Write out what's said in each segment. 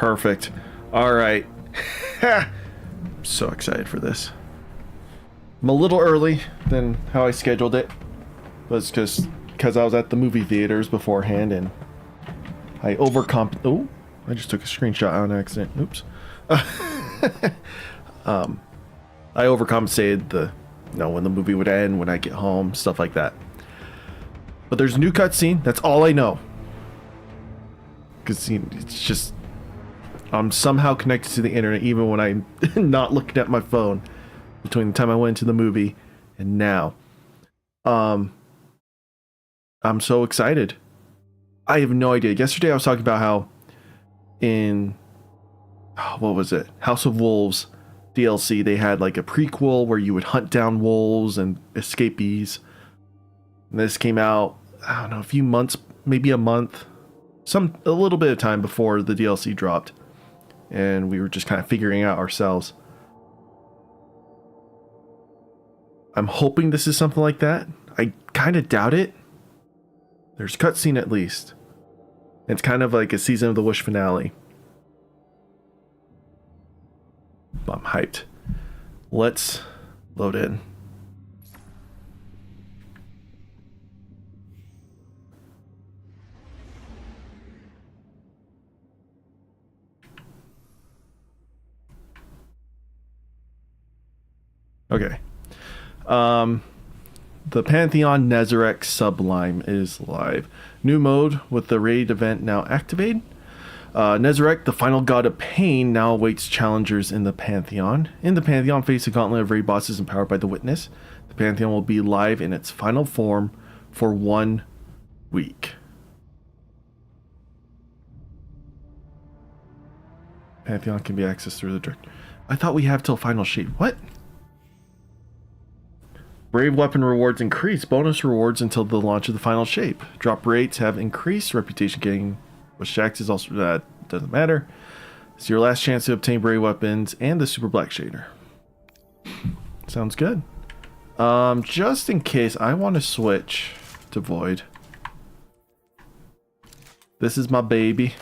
Perfect. All right. So excited for this. I'm a little early than how I scheduled it. But it's just because I was at the movie theaters beforehand and I Oh, I just took a screenshot on accident. Oops. I overcompensated when the movie would end, when I get home, stuff like that. But there's a new cutscene. That's all I know. Because it's just, I'm somehow connected to the internet even when I'm not looking at my phone between the time I went to the movie and now. I'm so excited. I have no idea. Yesterday I was talking about how in, what was it? House of Wolves DLC, they had like a prequel where you would hunt down wolves and escapees. And this came out, I don't know, a few months, maybe a month, a little bit of time before the DLC dropped. And we were just kind of figuring out ourselves. I'm hoping this is something like that. I kind of doubt it. There's a cutscene at least. It's kind of like a Season of the Wish finale. But I'm hyped. Let's load in. Okay. The Pantheon Nezarec Sublime is live. New mode with the raid event now activated. Nezarec, the final god of pain, now awaits challengers in the Pantheon. In the Pantheon, face a gauntlet of raid bosses empowered by the Witness. The Pantheon will be live in its final form for 1 week. Pantheon can be accessed through the direct. I thought we have till final shape. What? Brave weapon rewards increase. Bonus rewards until the launch of the final shape. Drop rates have increased. Reputation gain with Shax is also, that doesn't matter. It's your last chance to obtain brave weapons and the super black shader. Sounds good. Just in case, I want to switch to Void. This is my baby.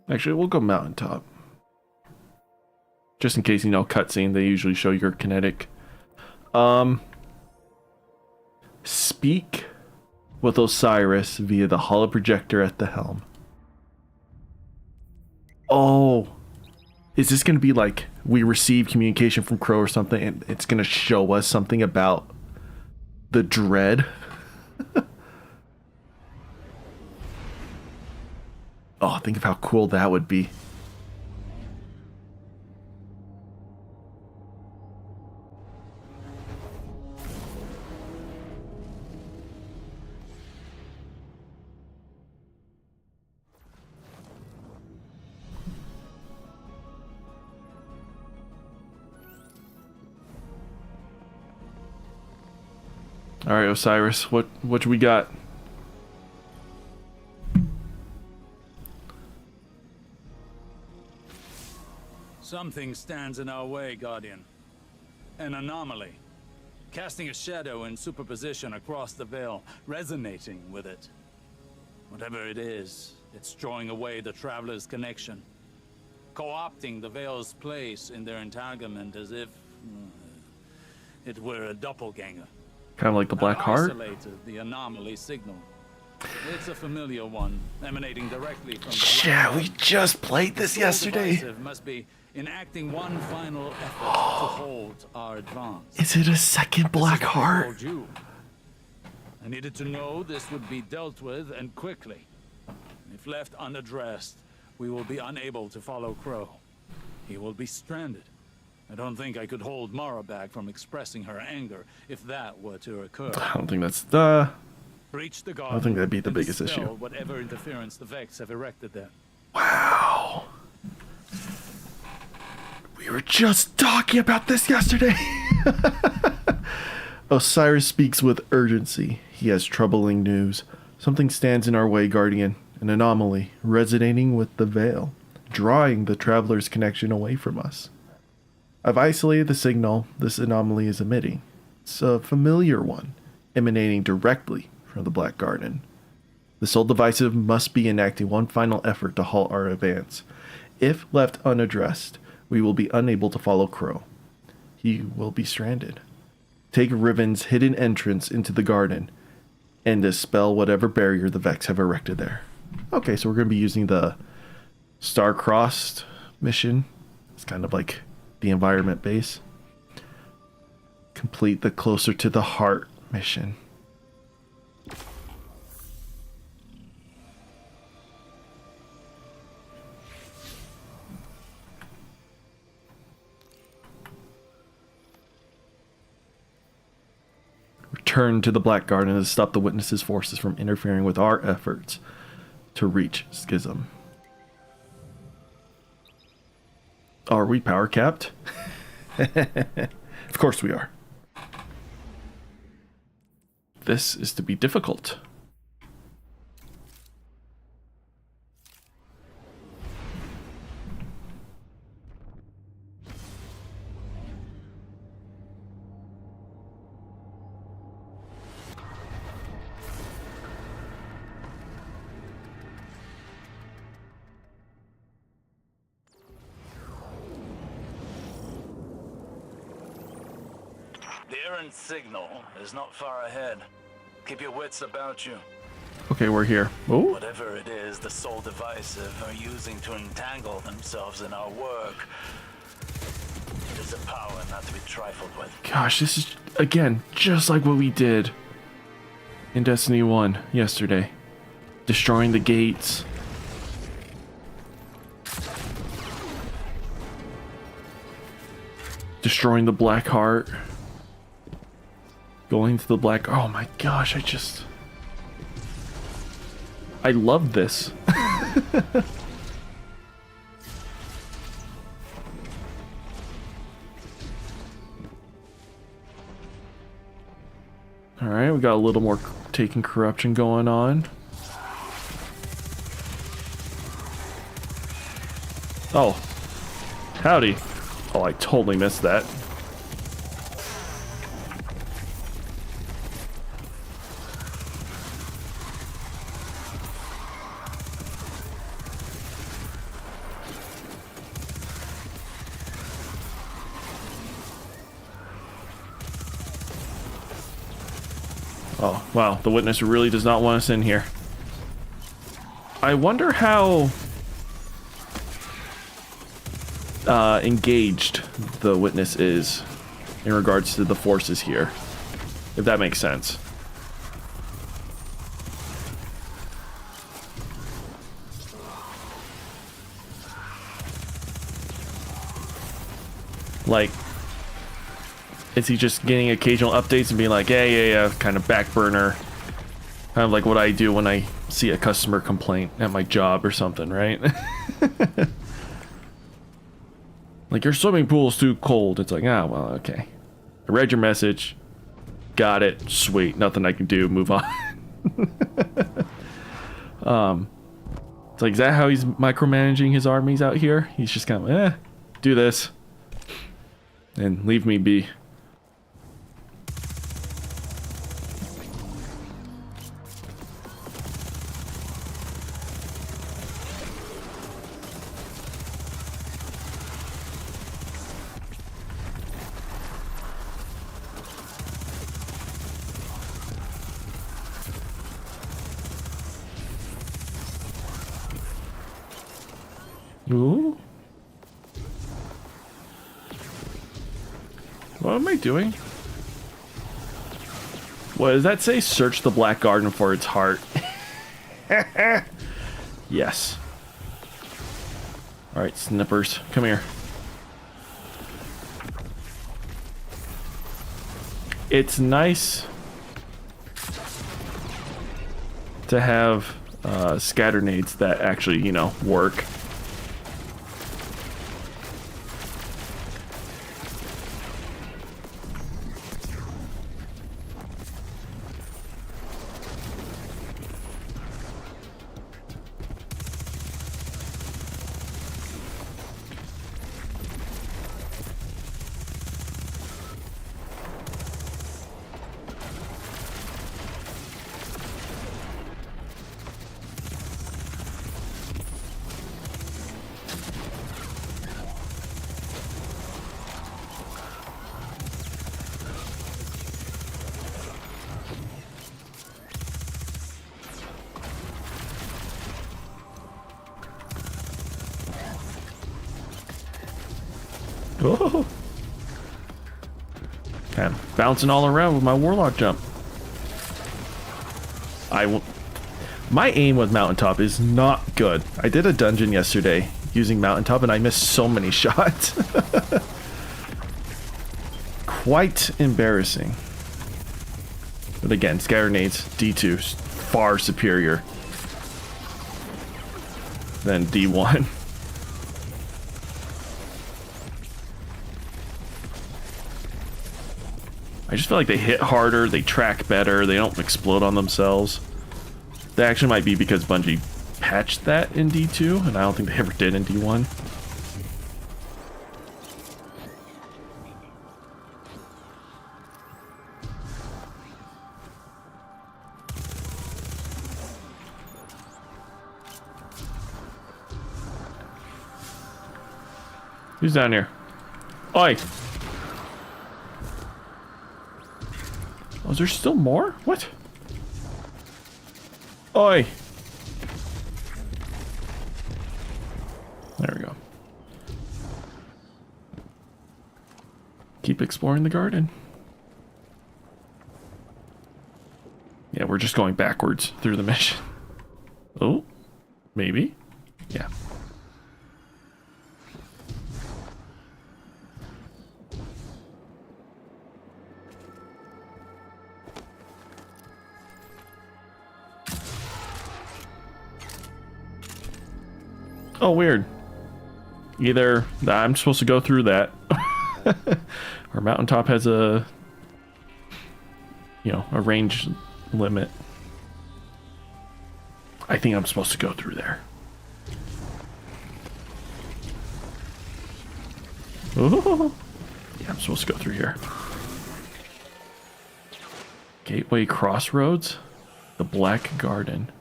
Actually, we'll go mountaintop. Just in case, cutscene, they usually show your kinetic. Speak with Osiris via the holo projector at the helm. Oh, is this going to be like we receive communication from Crow or something and it's going to show us something about the dread? Oh, think of how cool that would be. All right, Osiris, what we got? Something stands in our way, Guardian. An anomaly. Casting a shadow in superposition across the veil, resonating with it. Whatever it is, it's drawing away the traveler's connection. Co-opting the veil's place in their entanglement as if it were a doppelganger. Kind of like the Black Heart? Isolated the anomaly signal. It's a familiar one, emanating directly from the Yeah, we just played this yesterday. Must be enacting one final effort to hold our advance. Is it a second Black Heart? I needed to know this would be dealt with and quickly. If left unaddressed, we will be unable to follow Crow. He will be stranded. I don't think I could hold Mara back from expressing her anger if that were to occur. I don't think that's the... Breach the guard. I don't think that'd be the biggest issue. Whatever interference the Vex have erected there. Wow. We were just talking about this yesterday. Osiris speaks with urgency. He has troubling news. Something stands in our way, Guardian. An anomaly resonating with the veil, drawing the traveler's connection away from us. I've isolated the signal this anomaly is emitting. It's a familiar one. emanating directly from the Black Garden. The Soul Divisive must be enacting one final effort to halt our advance. If left unaddressed, we will be unable to follow Crow. He will be stranded. Take Riven's hidden entrance into the garden and dispel whatever barrier the Vex have erected there. Okay, so we're going to be using the Star-Crossed mission. It's kind of like the environment base. Complete the Closer to the Heart mission. Return to the Black Garden to stop the Witness's forces from interfering with our efforts to reach Schism. Are we power capped? Of course we are. This is to be difficult. The errant signal is not far ahead. Keep your wits about you. Okay, we're here. Oh, Whatever it is the Soul Divisive are using to entangle themselves in our work, it is a power not to be trifled with. gosh, this is, again, just like what we did in Destiny 1 yesterday. Destroying the gates. Destroying the Black Heart. Going to the Black... Oh my gosh, I love this. Alright, we got a little more taking corruption going on. Oh. Howdy. Oh, I totally missed that. Oh, wow. The Witness really does not want us in here. I wonder how engaged the Witness is in regards to the forces here. If that makes sense. Like, is he just getting occasional updates and being like, yeah, kind of back burner? Kind of like what I do when I see a customer complaint at my job or something, right? Like, your swimming pool's too cold. It's like, ah, well, okay. I read your message. Got it. Sweet. Nothing I can do. Move on. It's like, is that how he's micromanaging his armies out here? He's just kind of, do this. And leave me be. Ooh. What am I doing? What does that say? Search the Black Garden for its heart. Yes. Alright, snippers. Come here. It's nice to have scatternades that actually, you know, work. Oh. Kind of bouncing all around with my warlock jump. My aim with mountaintop is not good. I did a dungeon yesterday using mountaintop and I missed so many shots. Quite embarrassing. But again, scatter nades, D2, far superior than D1. I just feel like they hit harder, they track better, they don't explode on themselves. That actually might be because Bungie patched that in D2, and I don't think they ever did in D1. Who's down here? Oi! Oh, is there still more? What? Oi! There we go. Keep exploring the garden. Yeah, we're just going backwards through the mission. Oh, maybe. Yeah. Oh, weird. Either I'm supposed to go through that, or mountaintop has a, you know, a range limit. I think I'm supposed to go through there. Ooh. Yeah, I'm supposed to go through here. Gateway Crossroads, the Black Garden.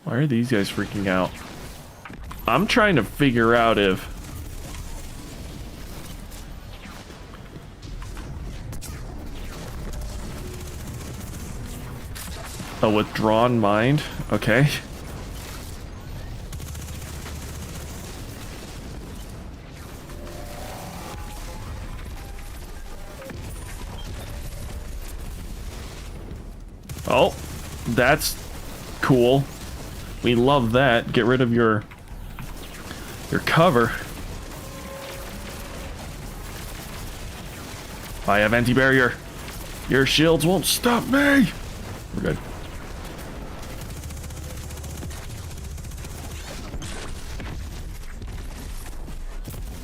Why are these guys freaking out? I'm trying to figure out if... A withdrawn mind? Okay. Oh, that's cool. We love that. Get rid of your cover. I have anti-barrier. Your shields won't stop me. We're good.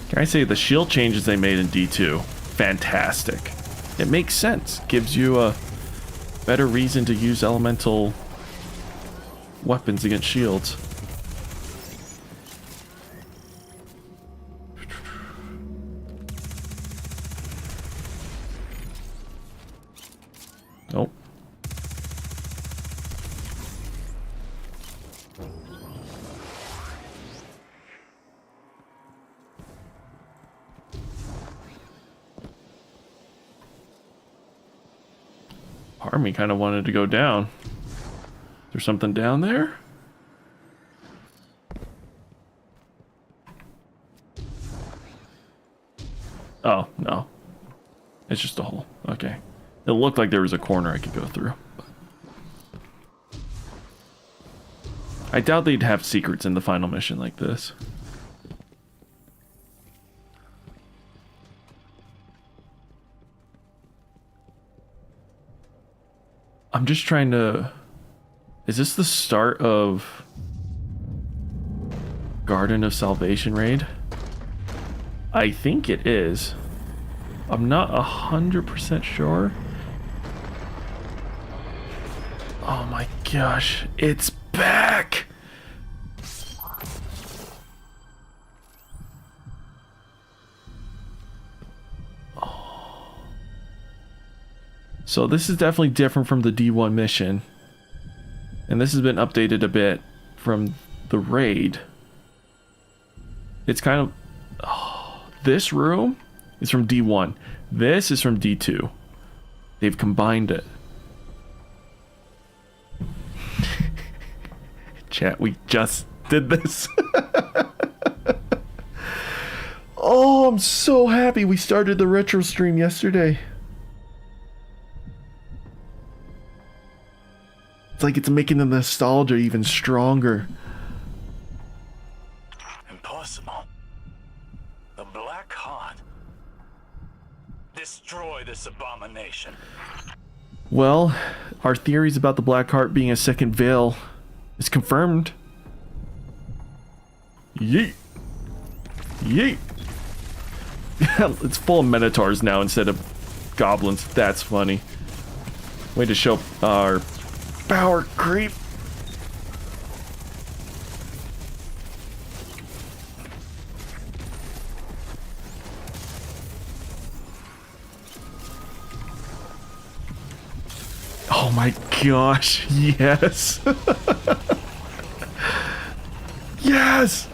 Can I say the shield changes they made in D2? Fantastic. It makes sense. Gives you a better reason to use elemental weapons against shields. Nope. Part of me kind of wanted to go down. Is there something down there? Oh, no. It's just a hole. Okay. It looked like there was a corner I could go through. I doubt they'd have secrets in the final mission like this. I'm just trying to... Is this the start of Garden of Salvation raid? I think it is. I'm not 100% sure. Oh my gosh, it's back! Oh. So this is definitely different from the D1 mission. And this has been updated a bit from the raid. It's kind of... Oh, this room is from D1. This is from D2. They've combined it. Chat, we just did this. Oh, I'm so happy we started the retro stream yesterday. It's like it's making the nostalgia even stronger. Impossible. The Black Heart. Destroy this abomination. Well, our theories about the Black Heart being a second veil is confirmed. Yeet. Yeet. It's full of Minotaurs now instead of goblins. That's funny. Way to show our power creep. Oh my gosh, yes. Yes.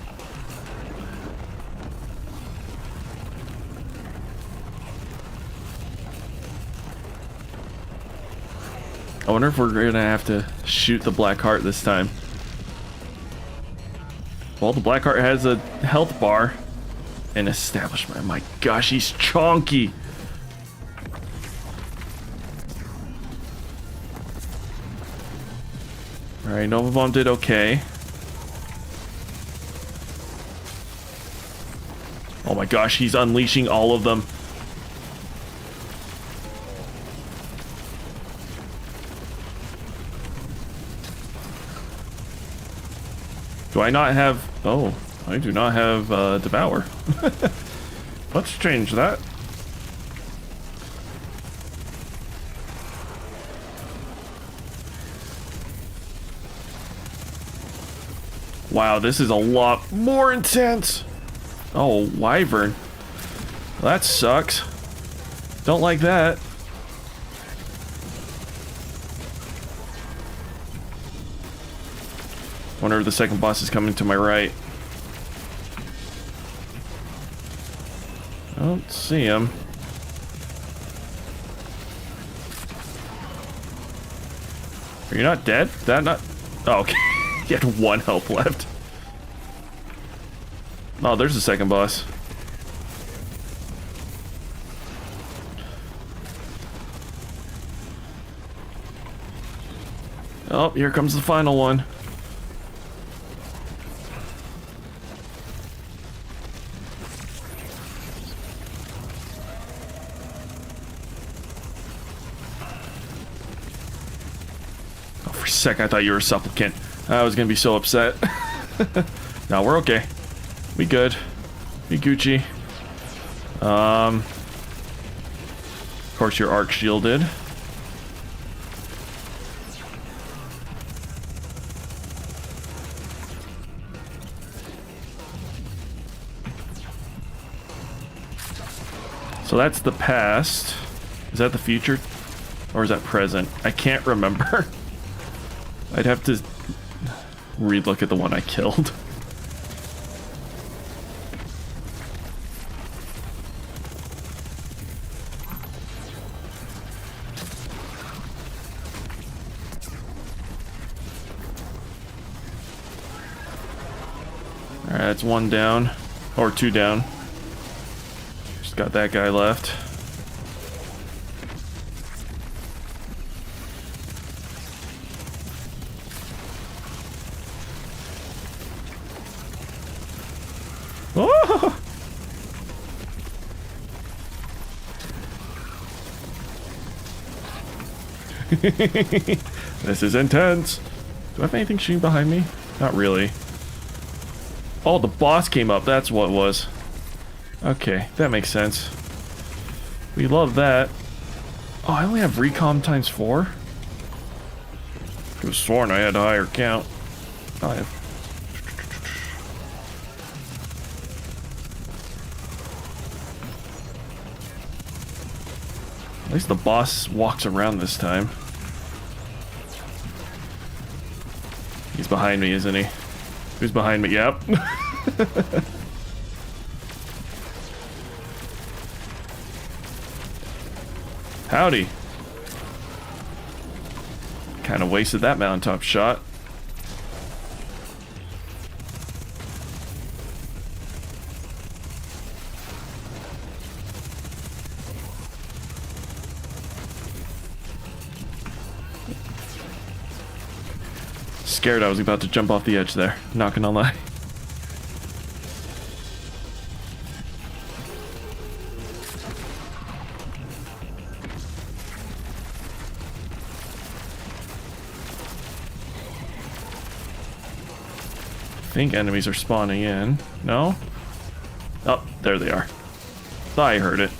I wonder if we're gonna have to shoot the Black Heart this time. Well, the Black Heart has a health bar and establishment. My gosh, he's chonky. Alright, Nova Bomb did okay. Oh my gosh, he's unleashing all of them. Do I not have... Oh, I do not have Devour. Let's change that. Wow, this is a lot more intense. Oh, Wyvern. Well, that sucks. Don't like that. Wonder if the second boss is coming to my right. I don't see him. Are you not dead? That not... Oh, okay. He had 1 health left. Oh, there's the second boss. Oh, here comes the final one. For a sec, I thought you were a supplicant. I was gonna be so upset. No, we're okay. We good. We Gucci. Of course, your arc shielded. So that's the past. Is that the future? Or is that present? I can't remember. I'd have to re-look at the one I killed. Alright, that's 1 down. Or 2 down. Just got that guy left. Oh! This is intense. Do I have anything shooting behind me? Not really. Oh, the boss came up. That's what it was. Okay, that makes sense. We love that. Oh, I only have recom times 4? I could have sworn I had a higher count. Oh, I have... At least the boss walks around this time. He's behind me, isn't he? Who's behind me? Yep. Howdy. Kind of wasted that mountaintop shot. Scared I was about to jump off the edge there, not gonna lie. I think enemies are spawning in. No? Oh, there they are. Thought I heard it.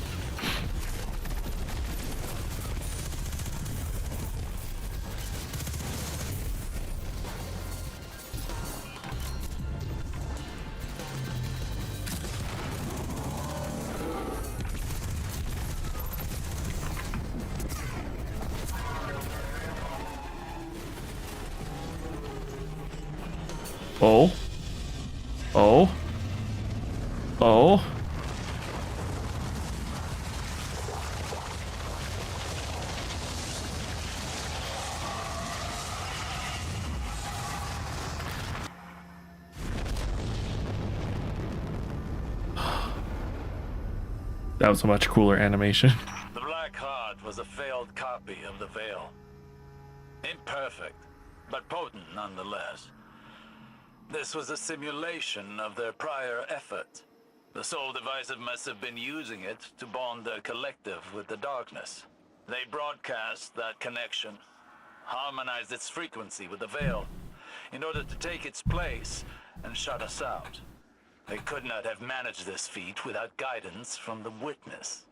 Oh. Oh. Oh. That was a much cooler animation. The Black Heart was a failed copy of the Veil. Imperfect, but potent nonetheless. This was a simulation of their prior effort. The Soul Divisive must have been using it to bond their collective with the darkness. They broadcast that connection, harmonized its frequency with the Veil, in order to take its place and shut us out. They could not have managed this feat without guidance from the Witness.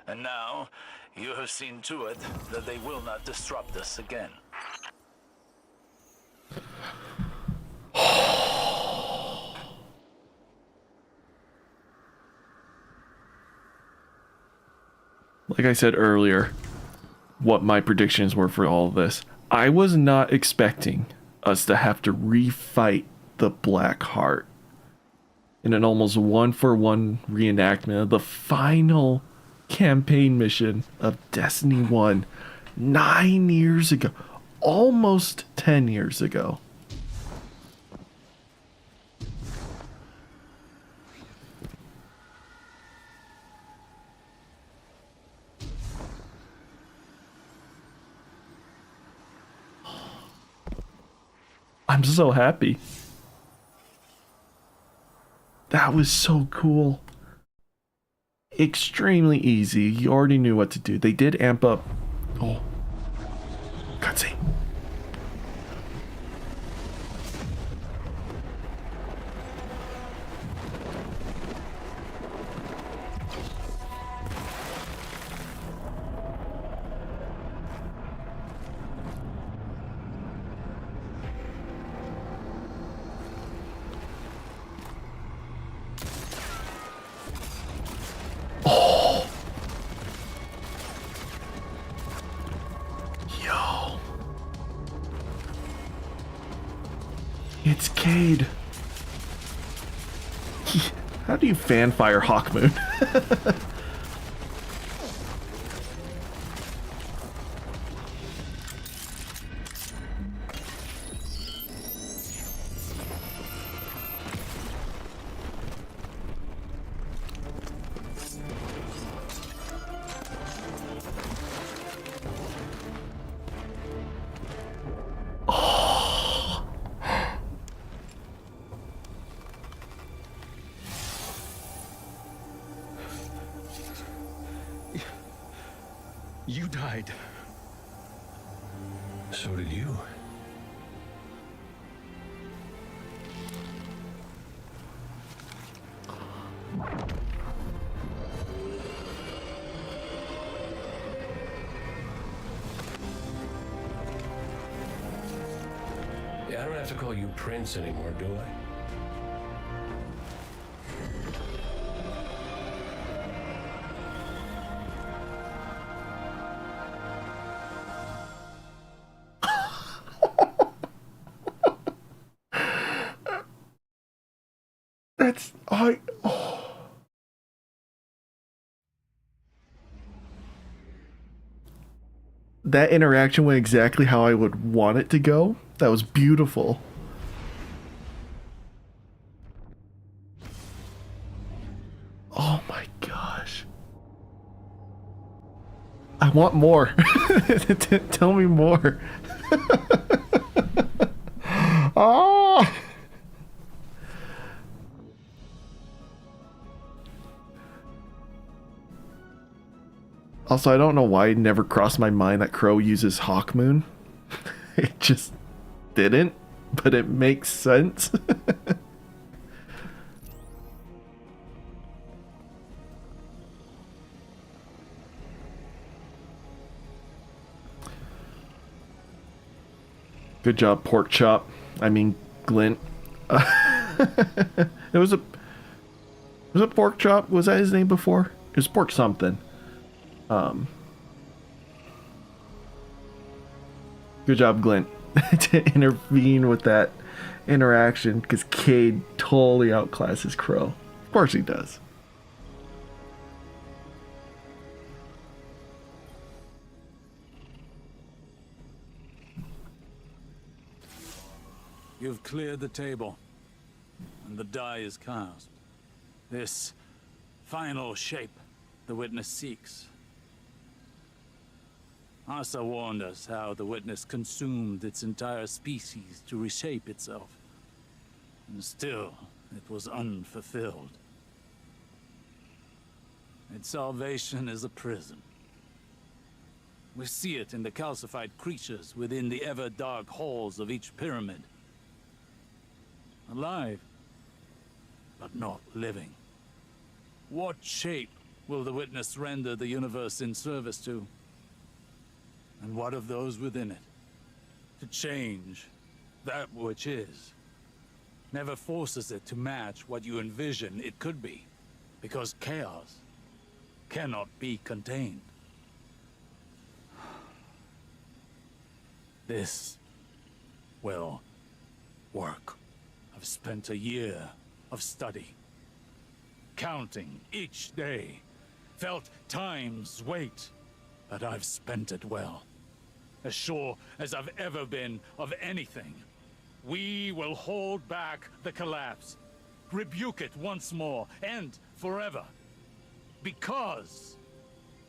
And now, you have seen to it that they will not disrupt us again. Like I said earlier, what my predictions were for all of this. I was not expecting us to have to refight the Black Heart in an almost one-for-one reenactment of the final campaign mission of Destiny 1 9 years ago. Almost 10 years ago. I'm so happy. That was so cool. Extremely easy. You already knew what to do. They did amp up. Oh. Cutscene. It's Cade. How do you fanfire Hawkmoon? You died. So did you. Yeah, I don't have to call you Prince anymore, do I? That's that interaction went exactly how I would want it to go. That was beautiful. Oh my gosh. I want more. Tell me more. Oh! Also, I don't know why it never crossed my mind that Crow uses Hawk Moon. It just didn't, but it makes sense. Good job, Pork Chop. I mean, Glint. It was a Pork Chop? Was that his name before? It was Pork something. Good job, Glint, to intervene with that interaction, because Cade totally outclasses Crow. Of course he does. You've cleared the table, and the die is cast. This final shape the witness seeks. Asa warned us how the witness consumed its entire species to reshape itself. And still, it was unfulfilled. Its salvation is a prison. We see it in the calcified creatures within the ever-dark halls of each pyramid. Alive, but not living. What shape will the witness render the universe in service to? And what of those within it? To change that which is. Never forces it to match what you envision it could be. Because chaos cannot be contained. This will work. I've spent a year of study, counting each day, felt time's weight, but I've spent it well. As sure as I've ever been of anything. We will hold back the collapse, rebuke it once more, and forever. Because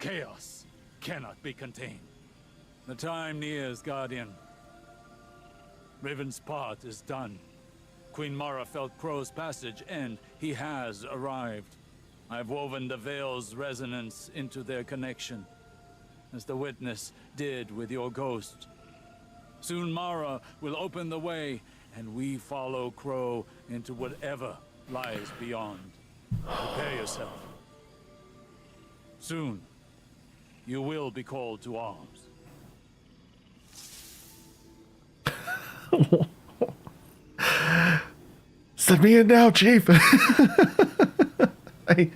chaos cannot be contained. The time nears, Guardian. Riven's part is done. Queen Mara felt Crow's passage, and he has arrived. I've woven the Veil's resonance into their connection, as the witness did with your ghost. Soon Mara will open the way, and we follow Crow into whatever lies beyond. Prepare yourself. Soon, you will be called to arms. Send me in now, Chief. I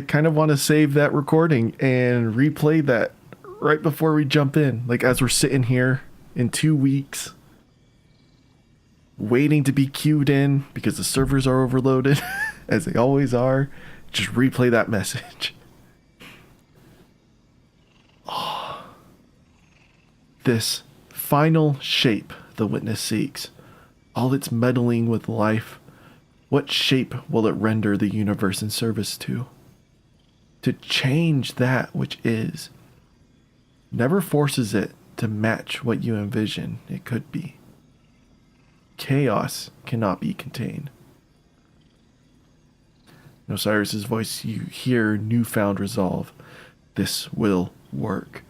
kind of want to save that recording and replay that right before we jump in. Like, as we're sitting here in 2 weeks, waiting to be queued in because the servers are overloaded, as they always are. Just replay that message. Oh. This final shape the witness seeks, all its meddling with life, what shape will it render the universe in service to? To change that which is. Never forces it to match what you envision it could be. Chaos cannot be contained. In Osiris's voice, you hear newfound resolve. This will work.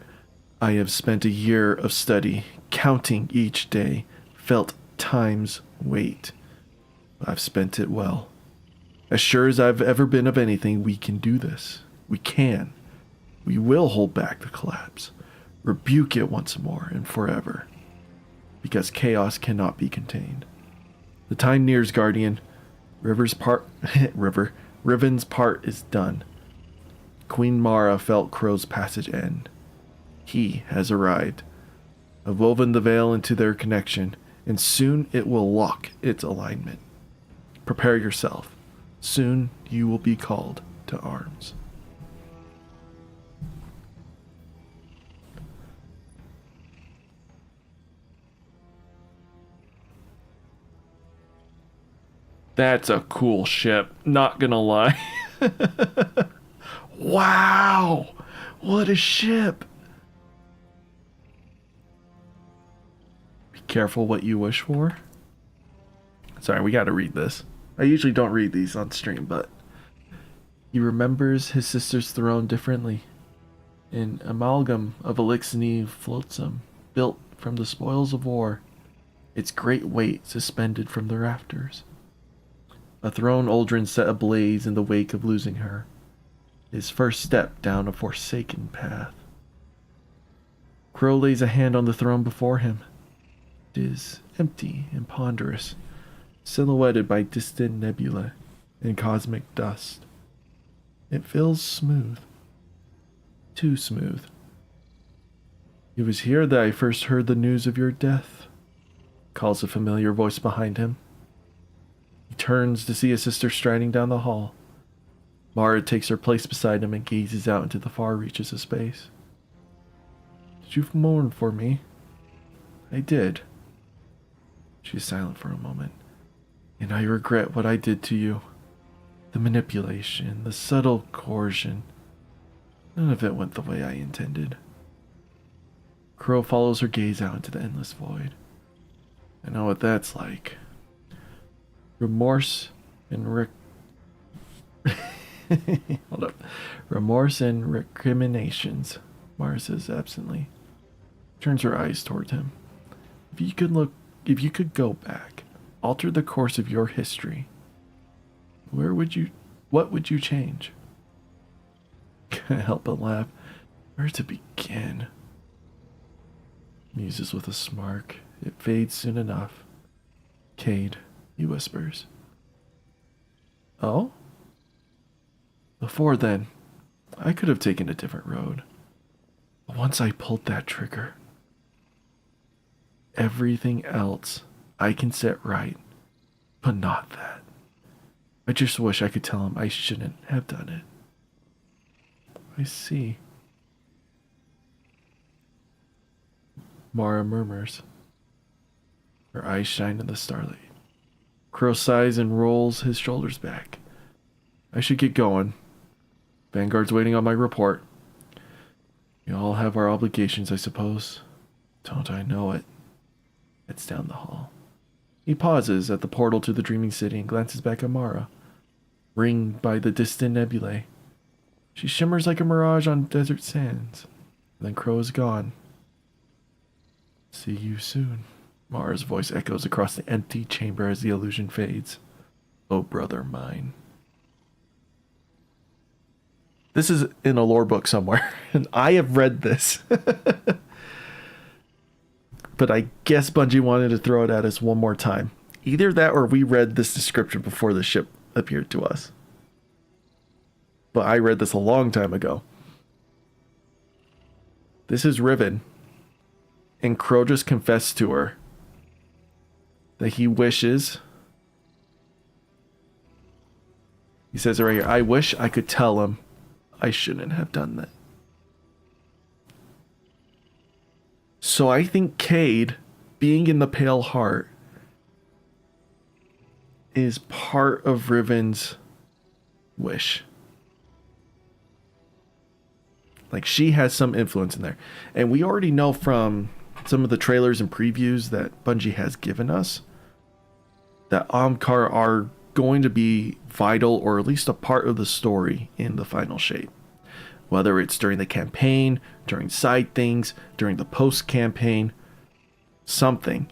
I have spent a year of study, counting each day, felt time's weight. I've spent it well. As sure as I've ever been of anything, we can do this. We can. We will hold back the collapse. Rebuke it once more and forever. Because chaos cannot be contained. The time nears, Guardian. Riven's part is done. Queen Mara felt Crow's passage end. He has arrived. I've woven the veil into their connection, and soon it will lock its alignment. Prepare yourself. Soon you will be called to arms. That's a cool ship, not gonna lie. Wow! What a ship! careful what you wish for. Sorry, we gotta read this. I usually don't read these on stream, but he remembers his sister's throne differently. An amalgam of elixir flotsam, built from the spoils of war, its great weight suspended from the rafters. A throne Uldren set ablaze in the wake of losing her, his first step down a forsaken path. Crow lays a hand on the throne before him. It is empty and ponderous, silhouetted by distant nebulae and cosmic dust. It feels smooth. Too smooth. It was here that I first heard the news of your death, calls a familiar voice behind him. He turns to see his sister striding down the hall. Mara takes her place beside him and gazes out into the far reaches of space. Did you mourn for me? I did. She is silent for a moment. And I regret what I did to you. The manipulation, the subtle coercion. None of it went the way I intended. Crow follows her gaze out into the endless void. I know what that's like. Remorse and Hold up. Remorse and recriminations, Mara says absently. Turns her eyes towards him. If you could go back, alter the course of your history, what would you change? Can't help but laugh. Where to begin? Muses with a smirk. It fades soon enough. Cade, he whispers. Oh? Before then, I could have taken a different road. But once I pulled that trigger, everything else I can set right, but not that. I just wish I could tell him I shouldn't have done it. I see. Mara murmurs. Her eyes shine in the starlight. Crow sighs and rolls his shoulders back. I should get going. Vanguard's waiting on my report. We all have our obligations, I suppose. Don't I know it? Heads down the hall. He pauses at the portal to the dreaming city and glances back at Mara, ringed by the distant nebulae. She shimmers like a mirage on desert sands. Then Crow is gone. See you soon. Mara's voice echoes across the empty chamber as the illusion fades. Oh, brother mine. This is in a lore book somewhere, and I have read this. But I guess Bungie wanted to throw it at us one more time. Either that or we read this description before the ship appeared to us. But I read this a long time ago. This is Riven. And Crow just confessed to her that he wishes. He says it right here. I wish I could tell him I shouldn't have done that. So I think Cade, being in the Pale Heart, is part of Riven's wish. Like, she has some influence in there. And we already know from some of the trailers and previews that Bungie has given us that Amkar are going to be vital, or at least a part of the story in the final shape. Whether it's during the campaign, during side things, during the post-campaign, something.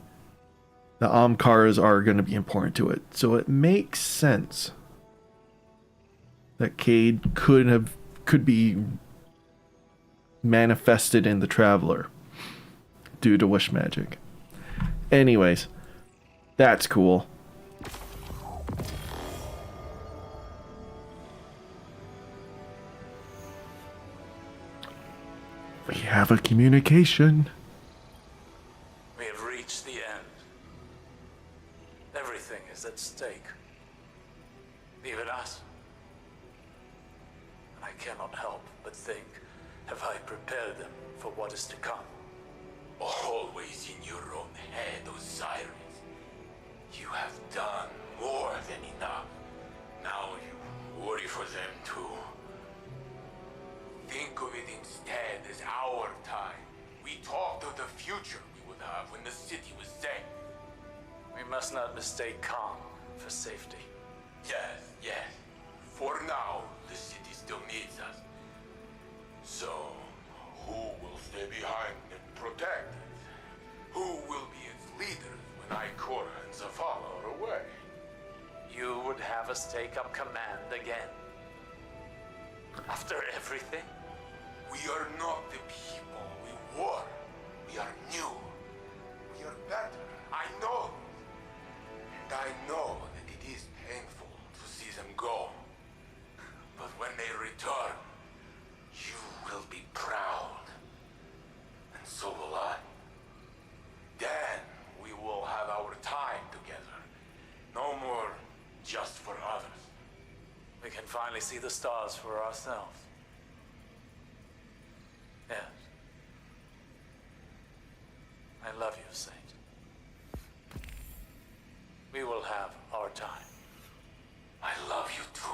The Amkars are going to be important to it. So it makes sense that Cade could be manifested in the Traveler due to wish magic. Anyways, that's cool. We have a communication. We have reached the end. Everything is at stake. Even us. I cannot help but think, have I prepared them for what is to come? Always in your own head, Osiris. You have done more than enough. Now you worry for them too. Think of it instead as our time. We talked of the future we would when the city was safe. We must not mistake calm for safety. Yes, yes. For now, the city still needs us. So, who will stay behind and protect it? Who will be its leaders when Ikora and Zavala are away? You would have us take up command again? After everything? We are not the people we were. We are new. We are better. I know. And I know that it is painful to see them go. But when they return, you will be proud. And so will I. Then we will have our time together. No more just for others. We can finally see the stars for ourselves. Yes. I love you, Saint. We will have our time. I love you too.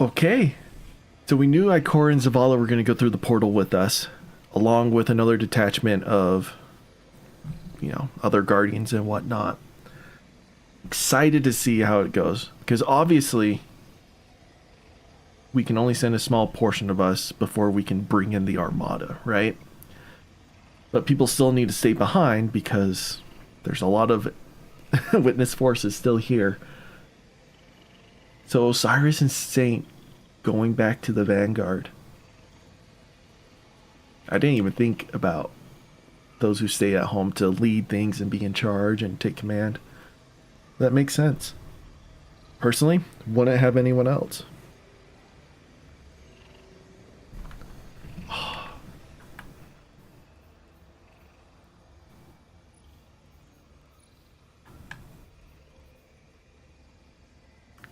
Okay. So we knew Ikora and Zavala were going to go through the portal with us, along with another detachment of, other guardians and whatnot. Excited to see how it goes, because obviously we can only send a small portion of us before we can bring in the armada, right? But people still need to stay behind because there's a lot of witness forces still here. So Osiris and Saint going back to the Vanguard. I didn't even think about those who stay at home to lead things and be in charge and take command. That makes sense. Personally, wouldn't have anyone else.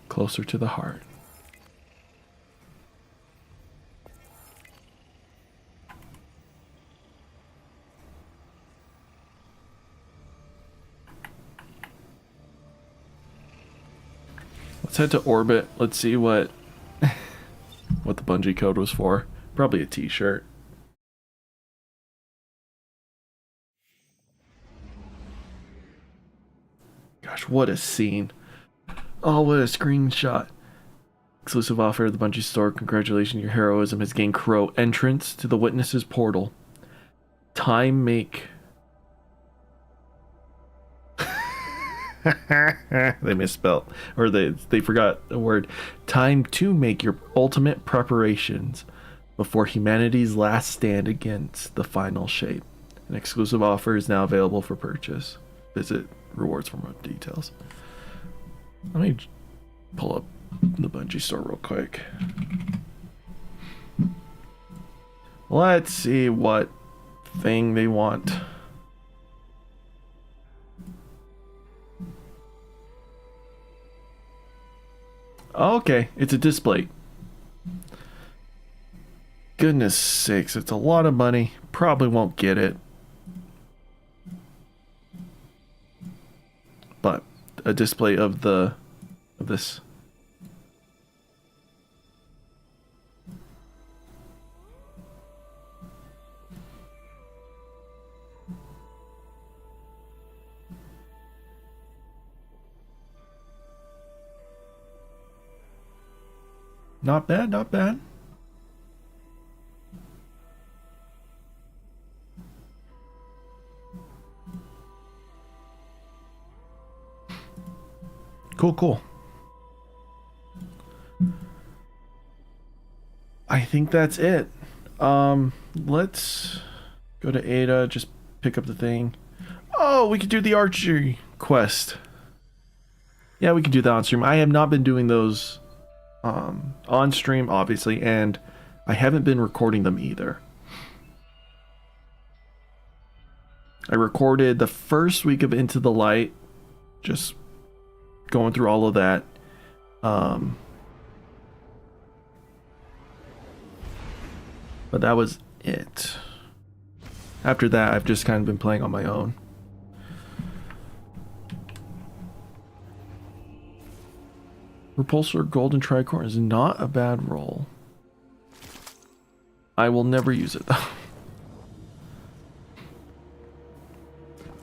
Closer to the heart. Let's head to orbit. Let's see what the bungee code was for. Probably a t-shirt. Gosh, what a scene. Oh, what a screenshot. Exclusive offer at the Bungie store. Congratulations, your heroism has gained Crow entrance to the Witness's portal. Time make... they misspelled. Or they forgot a word. Time to make your ultimate preparations before humanity's last stand against the final shape. An exclusive offer is now available for purchase. Visit rewards for more details. Let me pull up the Bungie store real quick. Let's see what thing they want. Okay, it's a display. Goodness sakes, it's a lot of money. Probably won't get it. But a display of this. Not bad, not bad. Cool. I think that's it. Let's go to Ada, just pick up the thing. Oh, we could do the archery quest. Yeah, we can do that on stream. I have not been doing those on stream, obviously, and I haven't been recording them either. I recorded the first week of Into the Light, just going through all of that. But that was it. After that, I've just kind of been playing on my own. Repulsor Golden Tricorn is not a bad roll. I will never use it though.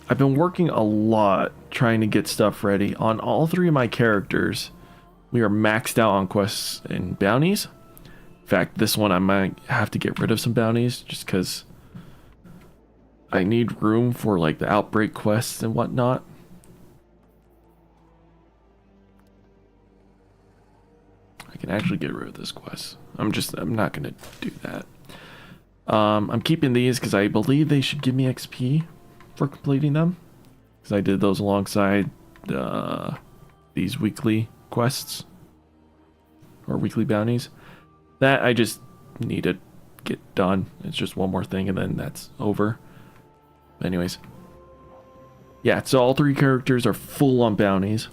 I've been working a lot trying to get stuff ready. On all three of my characters, we are maxed out on quests and bounties. In fact, this one I might have to get rid of some bounties just because I need room for like the outbreak quests and whatnot. I can actually get rid of this quest. I'm not gonna do that. I'm keeping these because I believe they should give me XP for completing them, because I did those alongside these weekly quests or weekly bounties. That I just need to get done. It's just one more thing and then that's over. Anyways, yeah, so all three characters are full on bounties.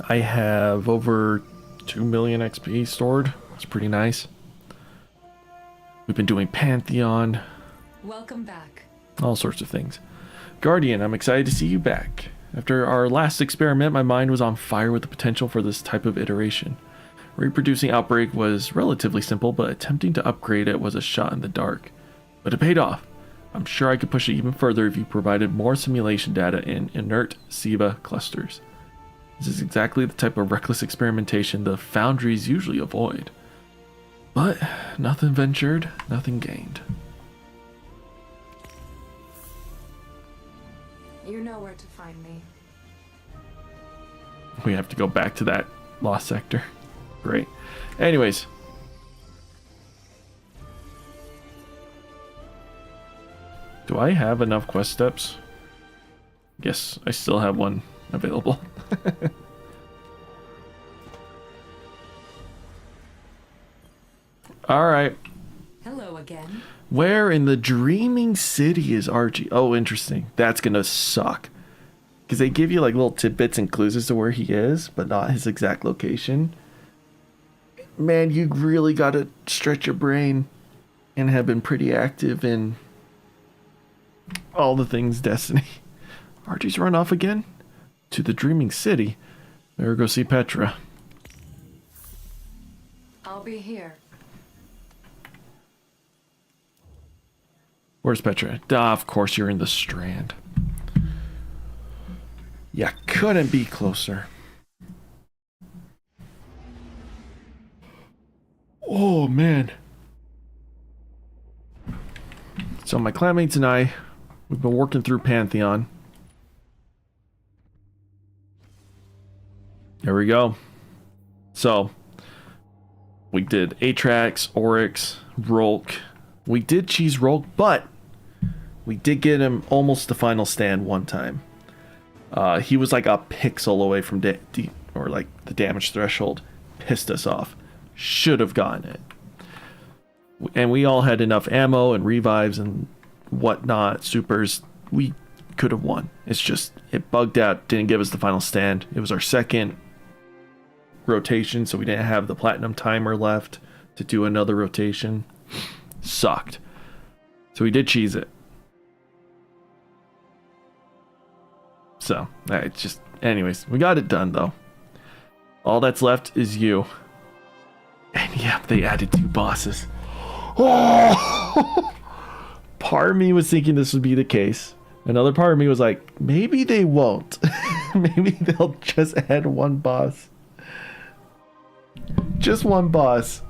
I have over 2 million XP stored. It's pretty nice. We've been doing Pantheon. Welcome back. All sorts of things. Guardian, I'm excited to see you back. After our last experiment, my mind was on fire with the potential for this type of iteration. Reproducing Outbreak was relatively simple, but attempting to upgrade it was a shot in the dark. But it paid off. I'm sure I could push it even further if you provided more simulation data in inert SIVA clusters. This is exactly the type of reckless experimentation the foundries usually avoid. But nothing ventured, nothing gained. You know where to find me. We have to go back to that lost sector. Great. Anyways. Do I have enough quest steps? Yes, I still have one available. Alright. Hello again. Where in the dreaming city is Archie? Oh, interesting. That's gonna suck. Because they give you like little tidbits and clues as to where he is, but not his exact location. Man, you really gotta stretch your brain and have been pretty active in all the things Destiny. Archie's run off again? To the dreaming city. Better go see Petra. I'll be here. Where's Petra? Ah, of course you're in the Strand. Yeah, couldn't be closer. Oh, man. So my clanmates and I, we've been working through Pantheon. There we go. So, we did Atrax, Oryx, Rolk. We did cheese Rolk, but we did get him almost the final stand one time. He was like a pixel away from or like the damage threshold. Pissed us off. Should have gotten it. And we all had enough ammo and revives and whatnot, supers. We could have won. It's just, it bugged out, didn't give us the final stand. It was our second rotation, so we didn't have the platinum timer left to do another rotation. Sucked. So we did cheese it. So, it's just, anyways, we got it done though. All that's left is you. And yeah, they added 2 bosses. Oh! Part of me was thinking this would be the case. Another part of me was like, maybe they won't. Maybe they'll just add 1 boss. Just 1 boss.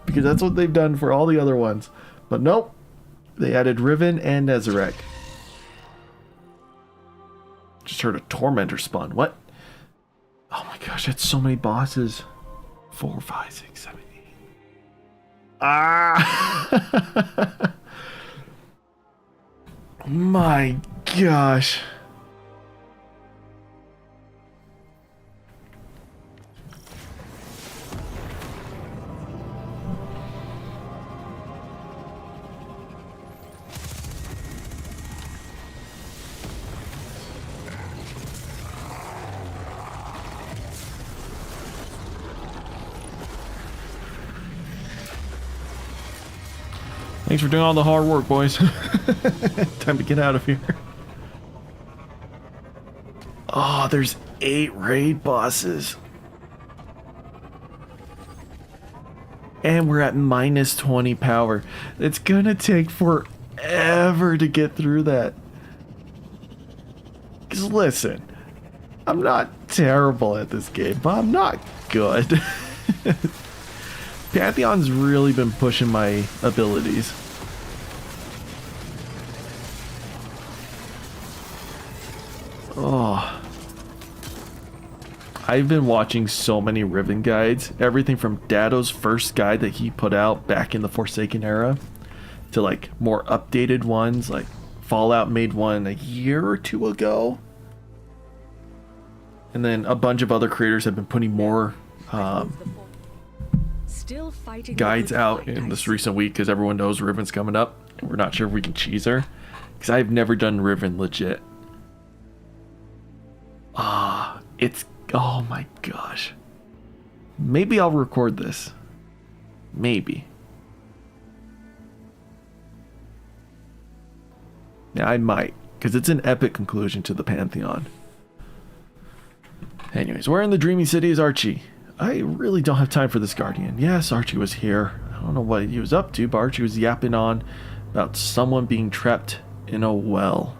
Because that's what they've done for all the other ones. But nope. They added Riven and Nezarek. Just heard a Tormentor spawn. What? Oh my gosh, that's so many bosses. 4, 5, 6, 7, 8. Ah! My gosh. Thanks for doing all the hard work, boys. Time to get out of here. Oh, there's 8 raid bosses. And we're at minus 20 power. It's gonna take forever to get through that. Because listen, I'm not terrible at this game, but I'm not good. Pantheon's really been pushing my abilities. Oh. I've been watching so many Riven guides. Everything from Dado's first guide that he put out back in the Forsaken era to like more updated ones, like Fallout made one a year or two ago. And then a bunch of other creators have been putting more guides out in this recent week because everyone knows Riven's coming up. And we're not sure if we can cheese her. Because I've never done Riven legit. Oh my gosh. Maybe I'll record this. Maybe. Yeah, I might. Because it's an epic conclusion to the Pantheon. Anyways, where in the Dreaming City is Archie? I really don't have time for this Guardian. Yes, Archie was here. I don't know what he was up to, but Archie was yapping on about someone being trapped in a well.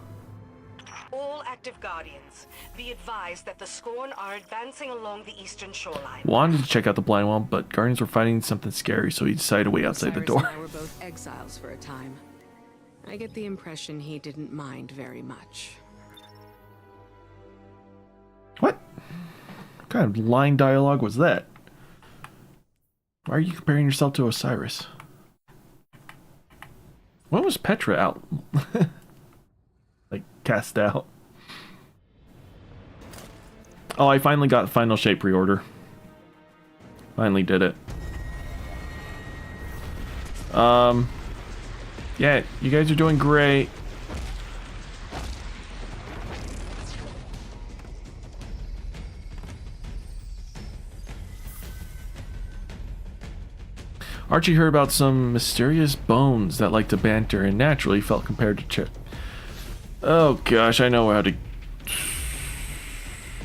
All active Guardians, be advised that the Scorn are advancing along the eastern shoreline. Wanted to check out the blind well, but Guardians were fighting something scary, so he decided to wait outside the door. And I were both exiles for a time. I get the impression he didn't mind very much. What kind of line dialogue was that? Why are you comparing yourself to Osiris? When was Petra out? Like, cast out. Oh, I finally got Final Shape pre-order. Finally did it. Yeah, you guys are doing great. Archie heard about some mysterious bones that like to banter and naturally felt compared to Chip. Oh gosh, I know how to...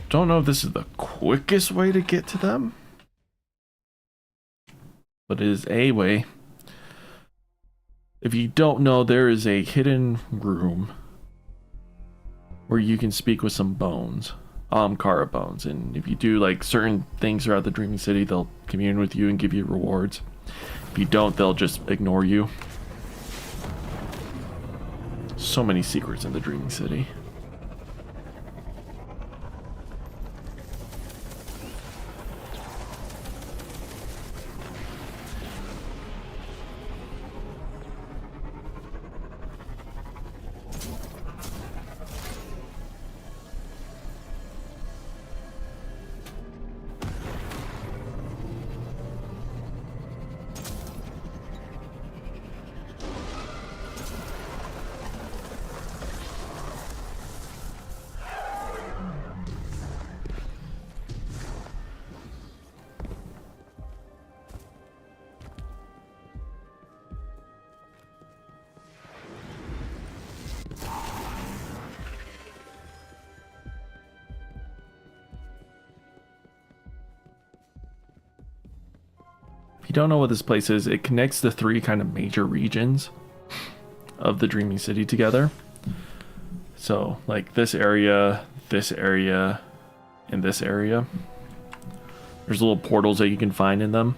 Don't know if this is the quickest way to get to them, but it is a way. If you don't know, there is a hidden room where you can speak with some bones, Kara bones, and if you do like certain things throughout the Dreaming City, they'll commune with you and give you rewards. If you don't, they'll just ignore you. So many secrets in the Dreaming City. If you don't know what this place is, it connects the three kind of major regions of the Dreaming City together. So, like this area, and this area. There's little portals that you can find in them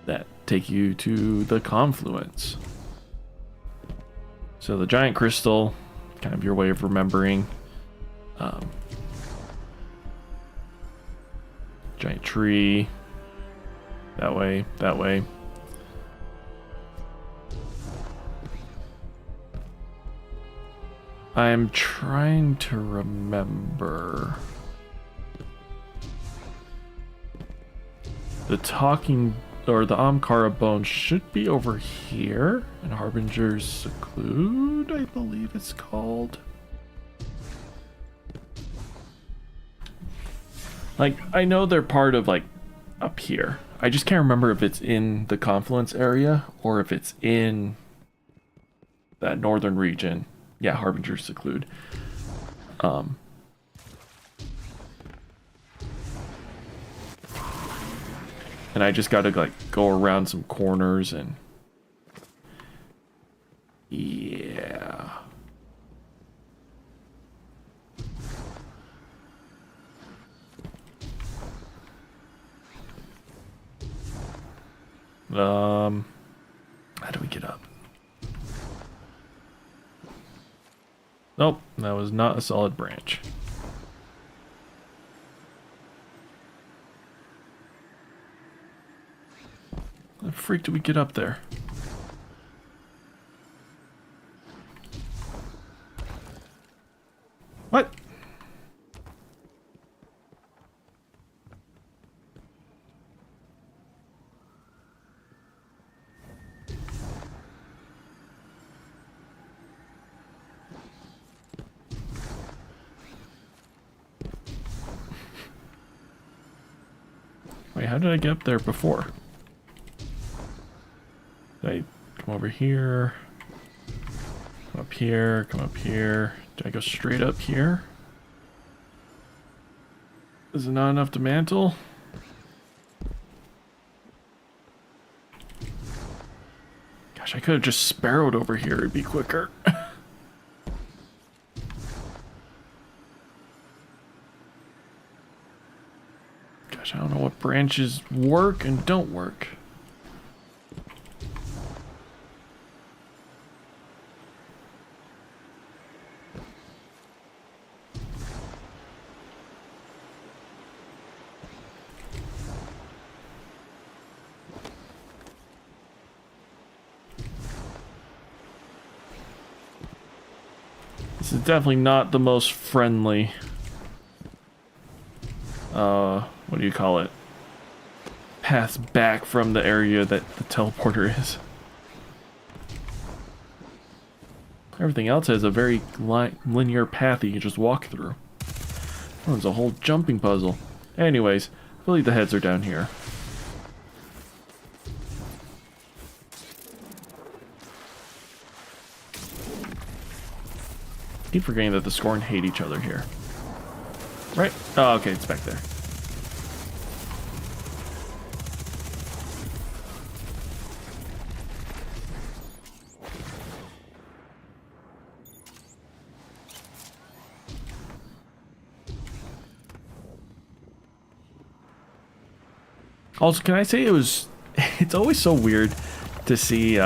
that take you to the confluence. So the giant crystal, kind of your way of remembering. Giant tree. That way, that way. I'm trying to remember. The talking, or the Amkara bone should be over here. And Harbinger's Seclude, I believe it's called. Like, I know they're part of, like, up here. I just can't remember if it's in the confluence area or if it's in that northern region. Yeah, Harbinger's Seclude. And And I just gotta like go around some corners and yeah. How do we get up? Nope, that was not a solid branch. How the freak do we get up there? What? Wait, how did I get up there before? Did I come over here? Come up here, come up here. Did I go straight up here? Is it not enough to mantle? Gosh, I could have just sparrowed over here, it'd be quicker. Gosh, I don't know what branches work and don't work. This is definitely not the most friendly, what do you call it? Path back from the area that the teleporter is. Everything else has a very linear path that you can just walk through. Oh, it's a whole jumping puzzle. Anyways, I believe the heads are down here. I keep forgetting that the Scorn hate each other here. Right? Oh, okay, it's back there. Also, can I say it's always so weird to see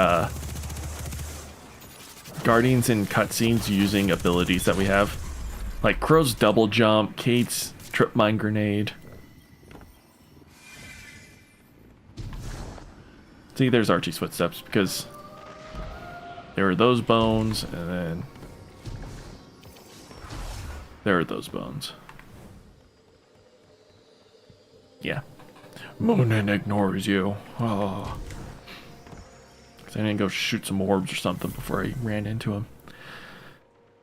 Guardians in cutscenes using abilities that we have. Like Crow's double jump, Kate's trip mine grenade. See, there's Archie's footsteps because there are those bones and then there are those bones. Yeah. Moonin ignores you. Oh. I didn't go shoot some orbs or something before I ran into him.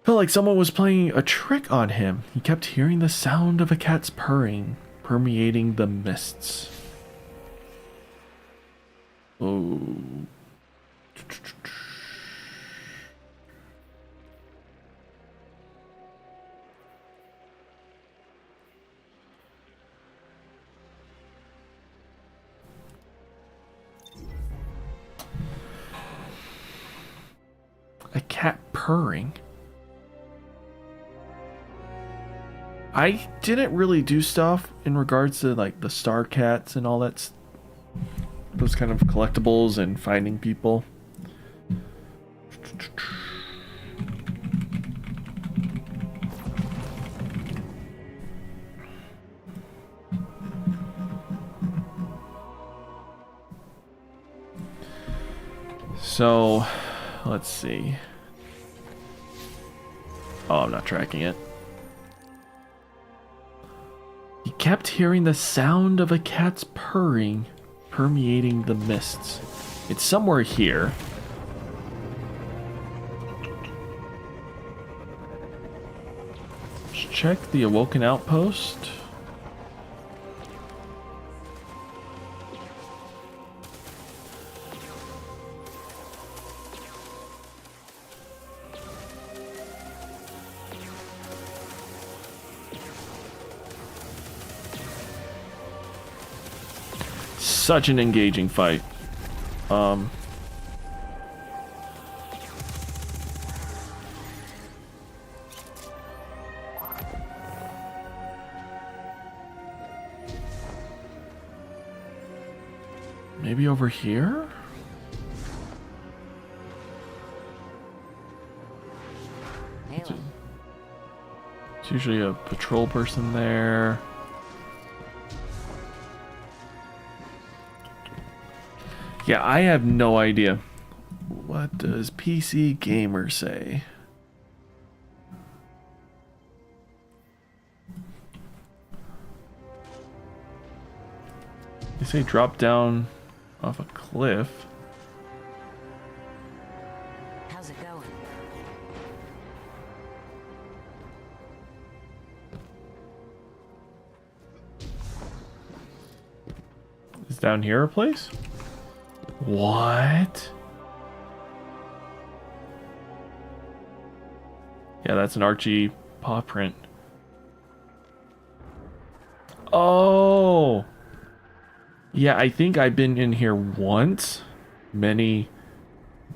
Felt like someone was playing a trick on him. He kept hearing the sound of a cat's purring, permeating the mists. Oh. A cat purring. I didn't really do stuff in regards to like the star cats and all that, those kind of collectibles and finding people. So, let's see. Oh, I'm not tracking it. He kept hearing the sound of a cat's purring, permeating the mists. It's somewhere here. Let's check the Awoken Outpost. such an engaging fight. Maybe over here? It's usually a patrol person there. Yeah, I have no idea. What does PC Gamer say? They say drop down off a cliff. How's it going? Is down here a place? What? Yeah, that's an Archie paw print. Oh! Yeah, I think I've been in here once, many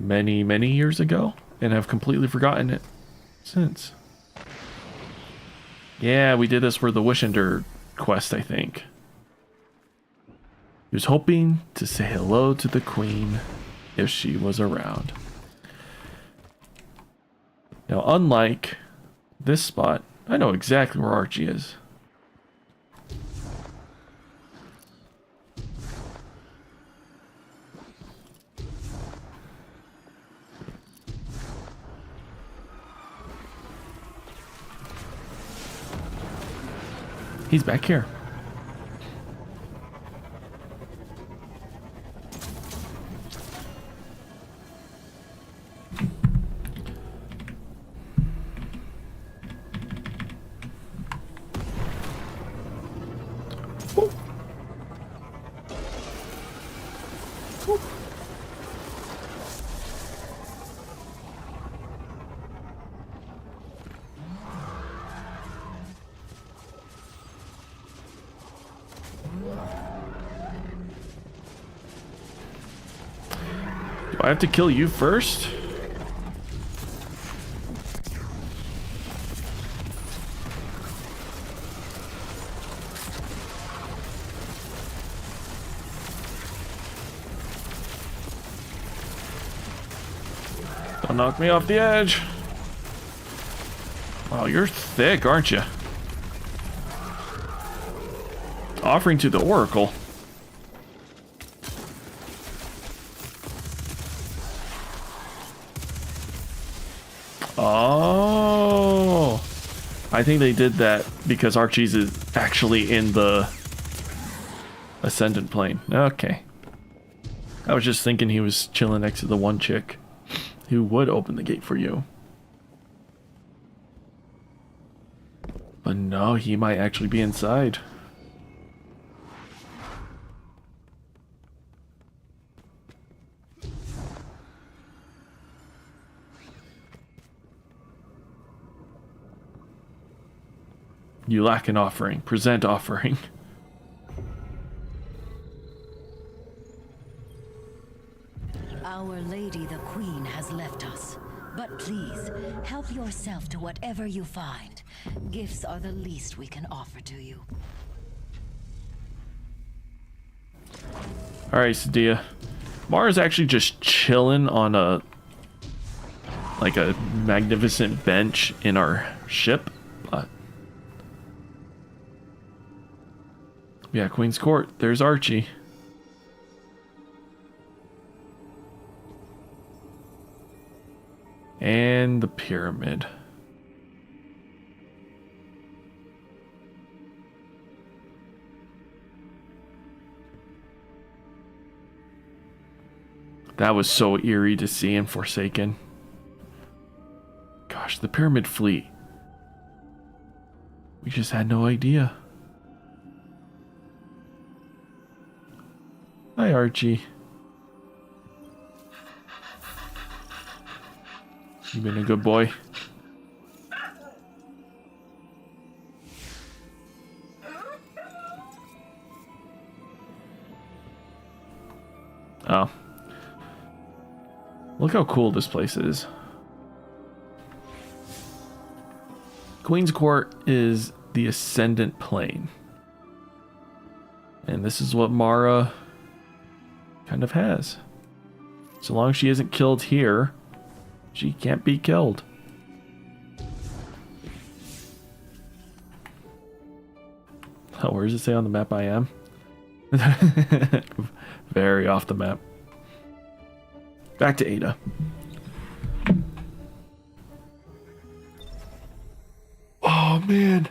years ago, and have completely forgotten it since. Yeah, we did this for the Wishender quest, I think. He was hoping to say hello to the Queen if she was around. Now, unlike this spot, I know exactly where Archie is. He's back here. Do I have to kill you first? Don't knock me off the edge. Wow, you're thick, aren't you? Offering to the Oracle. Oh, I think they did that because Archie's is actually in the Ascendant plane. Okay. I was just thinking he was chilling next to the one chick who would open the gate for you. But no, he might actually be inside. You lack an offering. Present offering. Our Lady the Queen has left us. But please, help yourself to whatever you find. Gifts are the least we can offer to you. Alright, Sadia. Mara's actually just chilling on a magnificent bench in our ship. But yeah, Queen's Court. There's Archie. And the pyramid. That was so eerie to see in Forsaken. Gosh, the pyramid fleet. We just had no idea. Hi, Archie. You've been a good boy. Oh. Look how cool this place is. Queen's Court is the Ascendant Plane. And this is what Mara kind of has. So long as she isn't killed here, she can't be killed. Oh, where does it say on the map I am? Very off the map. Back to Ada. Oh man,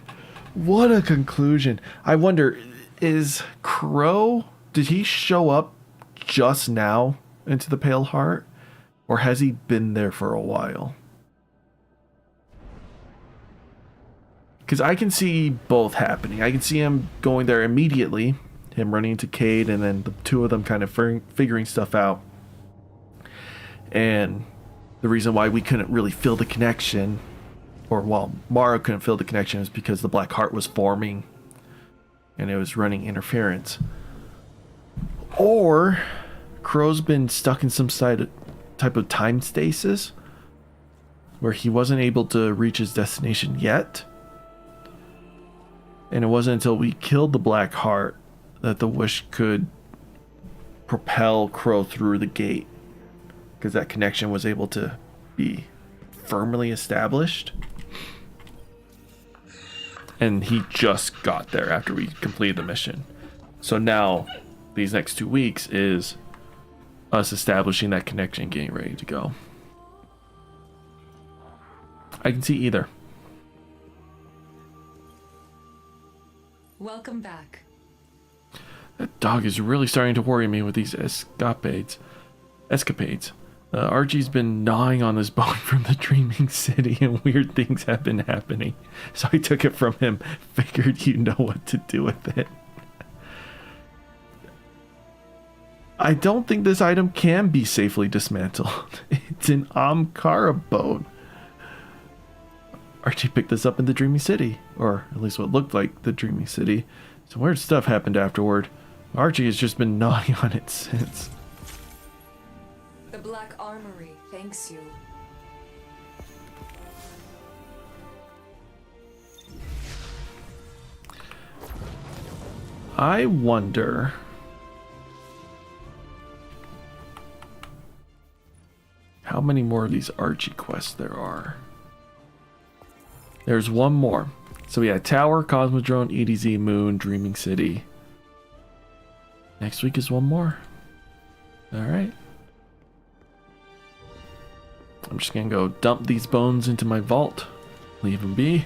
what a conclusion. I wonder, is Crow, did he show up just now into the Pale Heart? Or has he been there for a while? Because I can see both happening. I can see him going there immediately, him running into Cade, and then the two of them kind of figuring stuff out. And the reason why we couldn't really feel the connection, or well, Mara couldn't feel the connection, is because the Black Heart was forming and it was running interference. Or Crow's been stuck in some type of time stasis where he wasn't able to reach his destination yet. And it wasn't until we killed the Black Heart that the wish could propel Crow through the gate, because that connection was able to be firmly established. And he just got there after we completed the mission. So now, these next 2 weeks is us establishing that connection, getting ready to go. I can see either. Welcome back. That dog is really starting to worry me with these escapades. Archie's been gnawing on this bone from the Dreaming City, and weird things have been happening. So I took it from him. Figured you know what to do with it. I don't think this item can be safely dismantled. It's an Amkara bone. Archie picked this up in the Dreaming City, or at least what looked like the Dreaming City. Some weird stuff happened afterward. Archie has just been gnawing on it since. The Black Armory thanks you. I wonder how many more of these Archie quests there are. There's one more. So we had Tower, Cosmodrome, EDZ, Moon, Dreaming City. Next week is one more. Alright. I'm just gonna go dump these bones into my vault. Leave them be.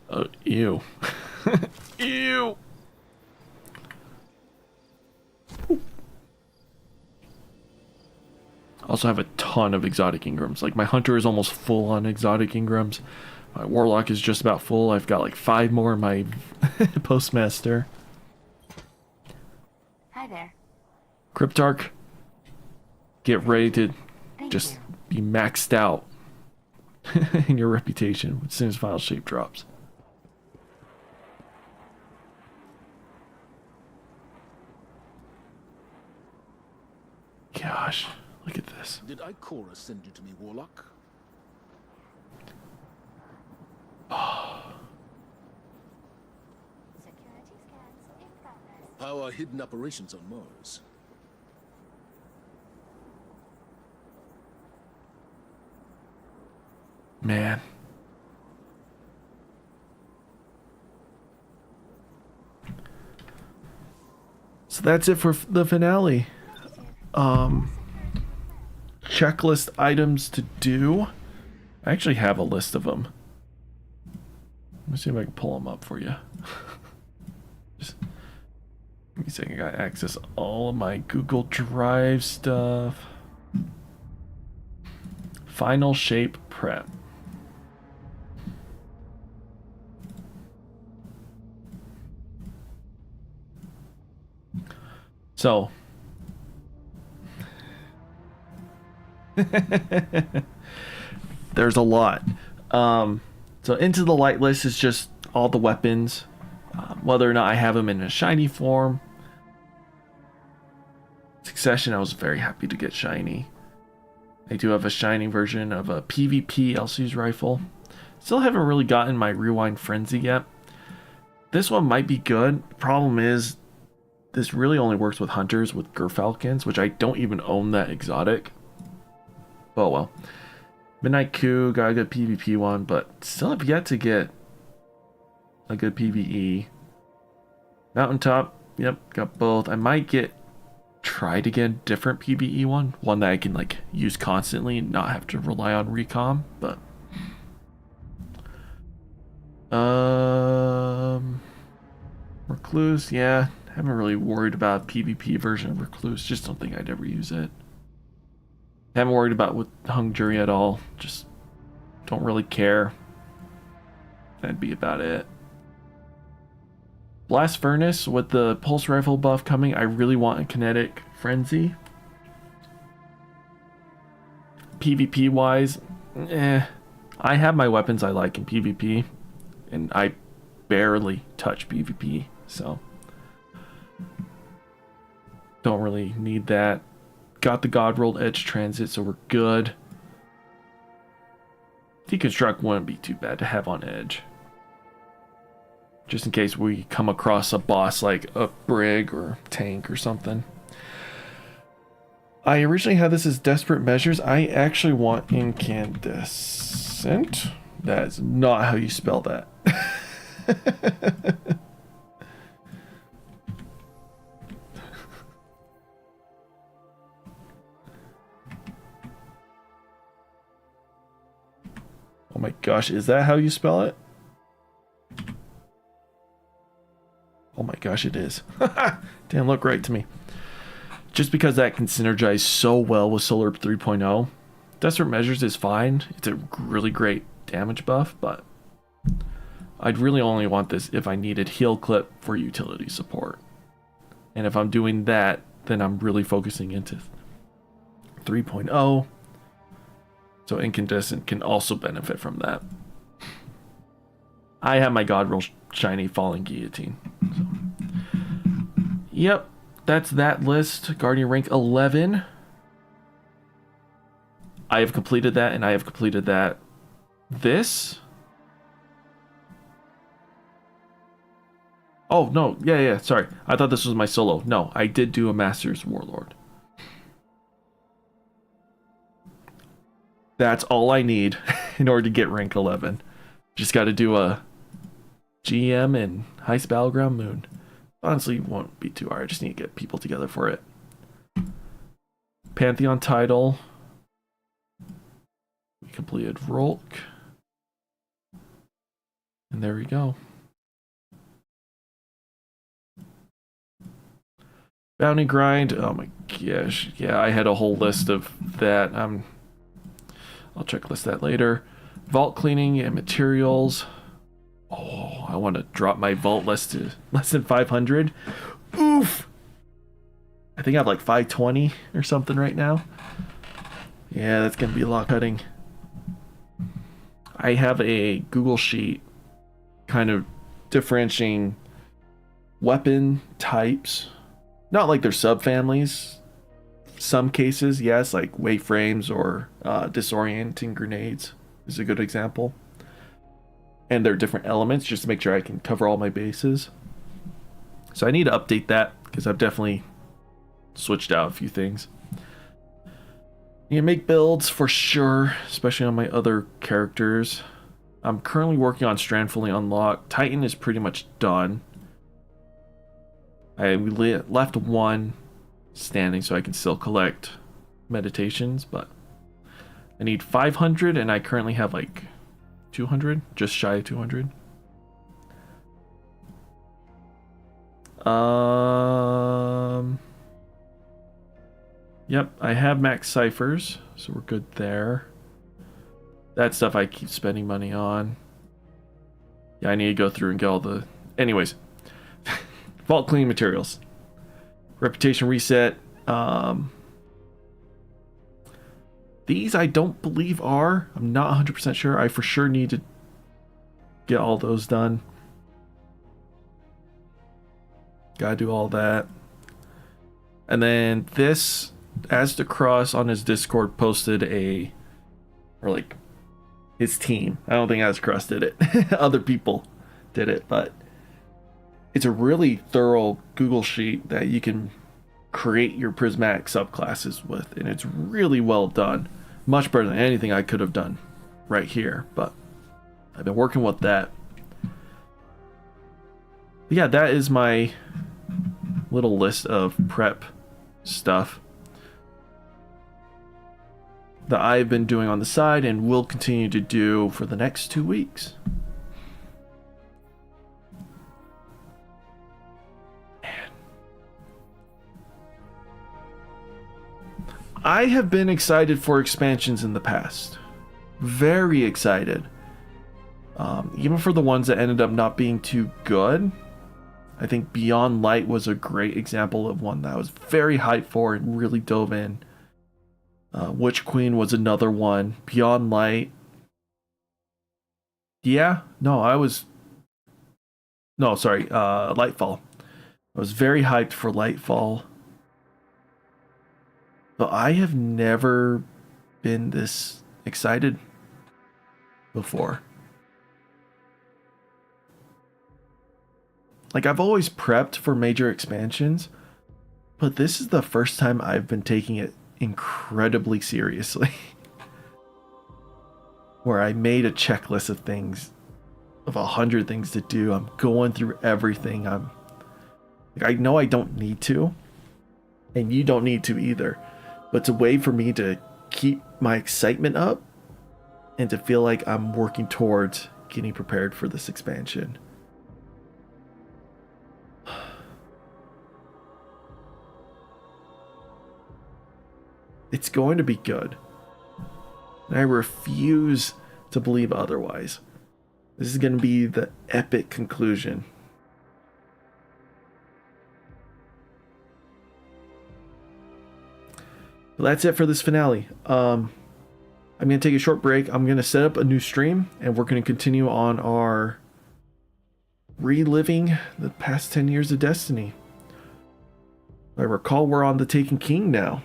Oh, ew. Ew. Also have a ton of exotic Ingrams. Like, my hunter is almost full on exotic Ingrams. My warlock is just about full. I've got like 5 more in my postmaster. Hi there. Cryptarch, get ready to just be maxed out in your reputation as soon as Final Shape drops. Gosh, look at this. Did Ikora send you to me, Warlock? How are hidden operations on Mars? Man. So that's it for the finale. Checklist items to do. I actually have a list of them. Let me see if I can pull them up for you. Just give me a second. I got access all of my Google Drive stuff. Final Shape prep. So there's a lot. So Into the Light list is just all the weapons Whether or not I have him in a shiny form. Succession, I was very happy to get shiny. I do have a shiny version of a PvP LC's rifle. Still haven't really gotten my Rewind Frenzy yet. This one might be good. Problem is, this really only works with hunters with Gerfalcons, which I don't even own that exotic. Oh well. Midnight Coup, got a good PvP one, but still have yet to get a good PvE. Mountaintop, yep, got both. I might try to get a different PvE one that I can like use constantly and not have to rely on recom, but Recluse, yeah, haven't really worried about PvP version of Recluse, just don't think I'd ever use it. Haven't worried about with Hung Jury at all, just don't really care. That'd be about it. Blast Furnace with the pulse rifle buff coming, I really want a kinetic frenzy. PvP wise, I have my weapons I like in PvP, and I barely touch PvP, so don't really need that. Got the God-rolled Edge Transit, so we're good. Deconstruct wouldn't be too bad to have on Edge, just in case we come across a boss like a Brig or Tank or something. I originally had this as Desperate Measures. I actually want Incandescent. That is not how you spell that. Oh my gosh, is that how you spell it? Oh my gosh, it is. Damn, look right to me. Just because that can synergize so well with Solar 3.0. Desperate Measures is fine. It's a really great damage buff, but I'd really only want this if I needed heal clip for utility support. And if I'm doing that, then I'm really focusing into 3.0. So Incandescent can also benefit from that. I have my God Roll Shiny Falling Guillotine. So. Yep, that's that list. Guardian rank 11. I have completed that, and I have completed that. This? Oh, no. Yeah, sorry. I thought this was my solo. No, I did do a Master's Warlord. That's all I need in order to get rank 11. Just got to do a GM and Heist Battleground Moon. Honestly, it won't be too hard. I just need to get people together for it. Pantheon title. We completed Rolk. And there we go. Bounty grind. Oh my gosh. Yeah, I had a whole list of that. I'll checklist that later. Vault cleaning and materials. Oh, I want to drop my vault less than 500. Oof. I think I have like 520 or something right now. Yeah, that's gonna be a lot cutting. I have a Google sheet kind of differentiating weapon types. Not like they're subfamilies. Some cases, yes, like wayframes or disorienting grenades is a good example. And they're different elements just to make sure I can cover all my bases. So I need to update that because I've definitely switched out a few things. You make builds for sure, especially on my other characters. I'm currently working on Strand Fully Unlocked. Titan is pretty much done. We left one standing so I can still collect meditations, but I need 500 and I currently have like 200, just shy of 200. Yep, I have max ciphers, so we're good there. That stuff I keep spending money on. Yeah, I need to go through and get all the... Anyways. Vault cleaning materials. Reputation reset. These I don't believe are. I'm not 100% sure. I for sure need to get all those done. Gotta do all that. And then this, As the Cross on his Discord posted his team. I don't think As Cross did it. Other people did it, but it's a really thorough Google sheet that you can create your prismatic subclasses with, and it's really well done. Much better than anything I could have done right here, but I've been working with that. But yeah, that is my little list of prep stuff that I've been doing on the side and will continue to do for the next 2 weeks. I have been excited for expansions in the past. Very excited. Even for the ones that ended up not being too good. I think Beyond Light was a great example of one that I was very hyped for and really dove in. Witch Queen was another one. Beyond Light. Lightfall. I was very hyped for Lightfall. But I have never been this excited before. Like, I've always prepped for major expansions, but this is the first time I've been taking it incredibly seriously. Where I made a checklist of things, of 100 things to do. I'm going through everything. I know I don't need to, and you don't need to either. But it's a way for me to keep my excitement up and to feel like I'm working towards getting prepared for this expansion. It's going to be good. And I refuse to believe otherwise. This is going to be the epic conclusion. That's it for this finale. I'm going to take a short break. I'm going to set up a new stream, and we're going to continue on our reliving the past 10 years of Destiny. I recall we're on the Taken King now.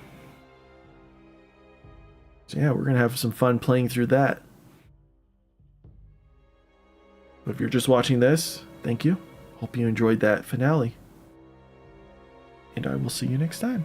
So yeah, we're going to have some fun playing through that. But if you're just watching this, thank you. Hope you enjoyed that finale. And I will see you next time.